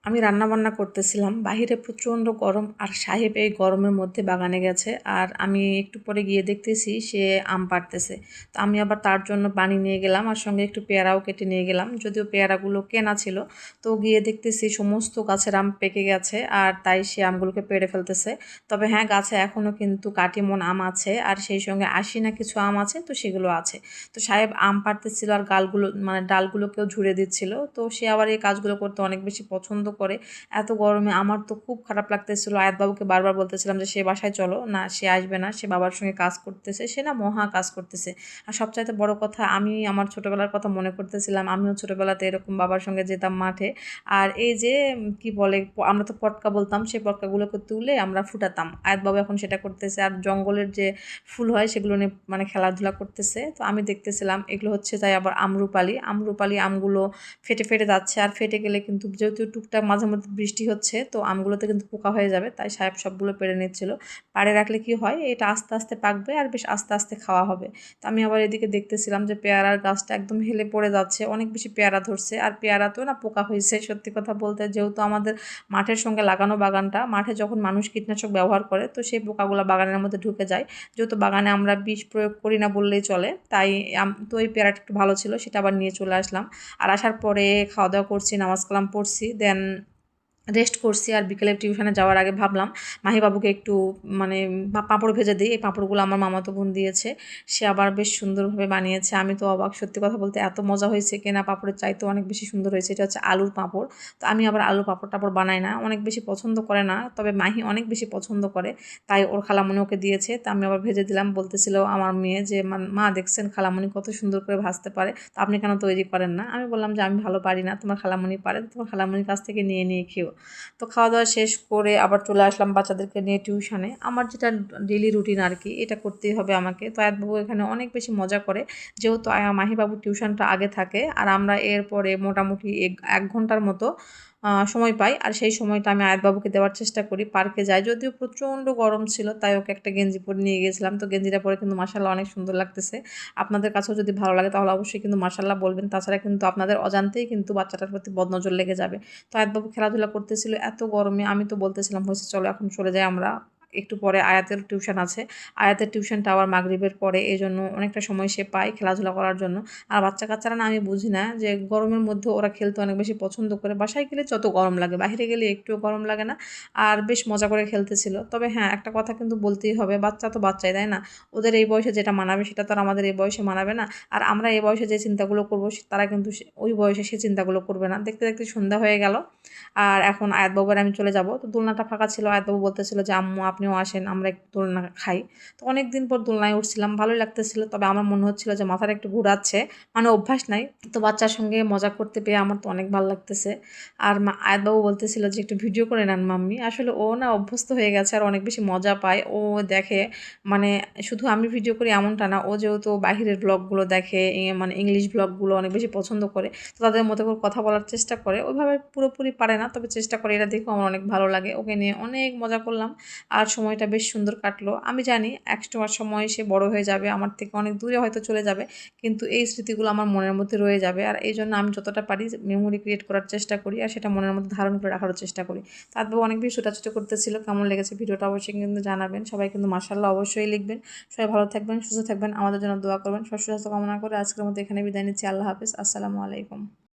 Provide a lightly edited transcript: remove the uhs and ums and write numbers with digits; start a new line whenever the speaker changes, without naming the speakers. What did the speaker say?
আমি রান্নাবান্না করতেছিলাম, বাহিরে প্রচণ্ড গরম আর সাহেব এই গরমের মধ্যে বাগানে গেছে। আর আমি একটু পরে গিয়ে দেখতেছি সে আম পাড়তেছে। তো আমি আবার তার জন্য পানি নিয়ে গেলাম আর সঙ্গে একটু পেয়ারাও কেটে নিয়ে গেলাম, যদিও পেয়ারাগুলো কেনা ছিল। তো গিয়ে দেখতেছি সমস্ত গাছের আম পেকে গেছে আর তাই সে আমগুলোকে পেড়ে ফেলতেছে। তবে হ্যাঁ, গাছে এখনও কিন্তু কাটিমন আম আছে আর সেই সঙ্গে আশি না কিছু আম আছে, তো সেগুলো আছে। তো সাহেব আম পাড়তেছিল আর গালগুলো মানে ডালগুলোকেও ঝুড়ে দিচ্ছিল। তো সে আবার এই কাজগুলো করতে অনেক বেশি পছন্দ করে। এত গরমে আমার তো খুব খারাপ লাগতেছিল। আয়াতবাবুকে বারবার বলতেছিলাম যে সে বাসায় চলো, না সে আসবে না, সে বাবার সঙ্গে কাজ করতেছে, সে না মহা কাজ করতেছে। আর সবচাইতে বড় কথা, আমি আমার ছোটোবেলার কথা মনে করতেছিলাম। আমিও ছোটোবেলাতে এরকম বাবার সঙ্গে যেতাম মাঠে। আর এই যে কি বলে, আমরা তো পটকা বলতাম, সেই পটকাগুলোকে তুলে আমরা ফুটাতাম। আয়াতবাবু এখন সেটা করতেছে আর জঙ্গলের যে ফুল হয় সেগুলো নিয়ে মানে খেলাধুলা করতেছে। তো আমি দেখতেছিলাম এগুলো হচ্ছে তাই আবার আমরুপালি আমরুপালি আমগুলো ফেটে ফেটে যাচ্ছে। আর ফেটে গেলে কিন্তু যেহেতু টুকটাক মাঝে মধ্যে বৃষ্টি হচ্ছে, তো আমগুলোতে কিন্তু পোকা হয়ে যাবে, তাই সাহেব সবগুলো পেড়ে নিচ্ছিল। পাড়ে রাখলে কি হয়, এটা আস্তে আস্তে পাকবে আর বেশ আস্তে আস্তে খাওয়া হবে। তো আমি আবার এদিকে দেখতেছিলাম যে পেয়ারার গাছটা একদম হেলে পড়ে যাচ্ছে, অনেক বেশি পেয়ারা ধরছে। আর পেয়ারাতেও না পোকা হয়েছে, সত্যি কথা বলতে। যেহেতু আমাদের মাঠের সঙ্গে লাগানো বাগানটা, মাঠে যখন মানুষ কীটনাশক ব্যবহার করে তো সেই পোকাগুলো বাগানের মধ্যে ঢুকে যায়। যেহেতু বাগানে আমরা বিষ প্রয়োগ করি না বললেই চলে, তাই তো এই পেয়ারাটা একটু ভালো ছিল, সেটা আবার নিয়ে চলে আসলাম। আর আসার পরে খাওয়া দাওয়া করছি, নামাজ কালাম পড়ছি, দেন রেস্ট করছি। আর বিকেলে টিউশনে যাওয়ার আগে ভাবলাম মাহিবাবুকে একটু মানে পাঁপড় ভেজে দিই। এই পাঁপড়গুলো আমার মামাতো বোন দিয়েছে, সে আবার বেশ সুন্দরভাবে বানিয়েছে। আমি তো অবাক, সত্যি কথা বলতে এত মজা হয়েছে, কেনা পাঁপড়ের চাইতেও অনেক বেশি সুন্দর হয়েছে। এটা হচ্ছে আলুর পাঁপড়। তো আমি আবার আলুর পাঁপড় টাপড় বানাই না, অনেক বেশি পছন্দ করে না, তবে মাহি অনেক বেশি পছন্দ করে, তাই ওর খালামণি ওকে দিয়েছে। তো আমি আবার ভেজে দিলাম। বলতেছিল আমার মেয়ে যে মা দেখছেন খালামণি কত সুন্দর করে ভাজতে পারে, তো আপনি কেন তৈরি করেন না? আমি বললাম যে আমি ভালো পারি না, তোমার খালামণি পারে, তোমার খালামণির কাছ থেকে নিয়ে নিয়ে খেও। তো খাওয়া দাওয়া শেষ করে আবার চলে আসলাম বাচ্চাদেরকে নিয়ে টিউশনে। আমার যেটা ডেইলি রুটিন আর কি, এটা করতেই হবে আমাকে। তো আয়াতবাবু এখানে অনেক বেশি মজা করে, যেহেতু মাহিবাবুর টিউশনটা আগে থাকে আর আমরা এরপরে মোটামুটি 1 ঘন্টার মতো সময় পাই। আর সেই সময়টা আমি আয়াতবাবুকে দেওয়ার চেষ্টা করি। পার্কে যাই, যদিও প্রচণ্ড গরম ছিল, তাই ওকে একটা গেঞ্জি পরে নিয়ে গেছিলাম। তো গেঞ্জিটা পরে কিন্তু মাশাআল্লাহ অনেক সুন্দর লাগতেছে। আপনাদের কাছেও যদি ভালো লাগে তাহলে অবশ্যই কিন্তু মাশাআল্লাহ বলবেন, তাছাড়া কিন্তু আপনাদের অজান্তেই কিন্তু বাচ্চাটার প্রতি বদনজর লেগে যাবে। তো আয়াতবাবু খেলাধুলা করতেছিল এত গরমে, আমি তো বলতেছিলাম হয়েছে চলো এখন চলে যাই আমরা, একটু পরে আয়াতের টিউশন আছে। আয়াতের টিউশনটা আবার মাগরিবের পরে, এই জন্য অনেকটা সময় সে পায় খেলাধুলা করার জন্য। আর বাচ্চা কাচ্চারা না, আমি বুঝি না যে গরমের মধ্যে ওরা খেলতে অনেক বেশি পছন্দ করে। বাসায় গেলে যত গরম লাগে, বাইরে গেলে একটুও গরম লাগে না। আর বেশ মজা করে খেলতেছিল। তবে হ্যাঁ, একটা কথা কিন্তু বলতেই হবে, বাচ্চা তো বাচ্চাই, তাই না? ওদের এই বয়সে যেটা মানাবে সেটা তো আর আমাদের এই বয়সে মানাবে না। আর আমরা এই বয়সে যে চিন্তাগুলো করবো তারা কিন্তু ওই বয়সে সে চিন্তাগুলো করবে না। দেখতে দেখতে সন্ধ্যা হয়ে গেল আর এখন আয়াতবাবুর আমি চলে যাব। তো দোলনাটা ফাঁকা ছিল, আয়াতবাবু বলতেছিল যে আম্মু আপনিও আসেন, আমরা একটু দোলনা খাই। তো অনেক দিন পর দোলনায় উঠছিলাম, ভালোই লাগতেছিল। তবে আমার মনে হচ্ছিল যে মাথাটা একটু ঘুরাচ্ছে, মানে অভ্যাস নাই। তো বাচ্চার সঙ্গে মজা করতে পেয়ে আমার তো অনেক ভালো লাগতেছে। আর আয়াতবাবু বলতেছিল যে একটু ভিডিও করে নেন মাম্মি। আসলে ও না অভ্যস্ত হয়ে গেছে আর অনেক বেশি মজা পায়। ও দেখে মানে শুধু আমি ভিডিও করি এমনটা না, ও যেহেতু বাহিরের ব্লগগুলো দেখে, মানে ইংলিশ ব্লগগুলো অনেক বেশি পছন্দ করে, তো তাদের মতো করে কথা বলার চেষ্টা করে। ওইভাবে পুরোপুরি পারে না, তবে চেষ্টা করে। এটা দেখেও আমার অনেক ভালো লাগে। ওকে নিয়ে অনেক মজা করলাম আর সময়টা বেশ সুন্দর কাটলো। আমি জানি একটা সময় সে বড় হয়ে যাবে, আমার থেকে অনেক দূরে হয়তো চলে যাবে, কিন্তু এই স্মৃতিগুলো আমার মনের মধ্যে রয়ে যাবে। আর এই জন্য আমি যতটা পারি মেমোরি ক্রিয়েট করার চেষ্টা করি আর সেটা মনের মধ্যে ধারণ করে রাখারও চেষ্টা করি। তারপর অনেক বেশি ছোটাছুটি করতেছিল। কেমন লেগেছে ভিডিওটা অবশ্যই কিন্তু জানাবেন। সবাই কিন্তু মাশাআল্লাহ অবশ্যই লিখবেন। সবাই ভালো থাকবেন, সুস্থ থাকবেন, আমাদের জন্য দোয়া করবেন। সুস্বাস্থ্য কামনা করে আজকের মতো এখানে বিদায় নিচ্ছি। আল্লাহ হাফিজ, আসসালামু আলাইকুম।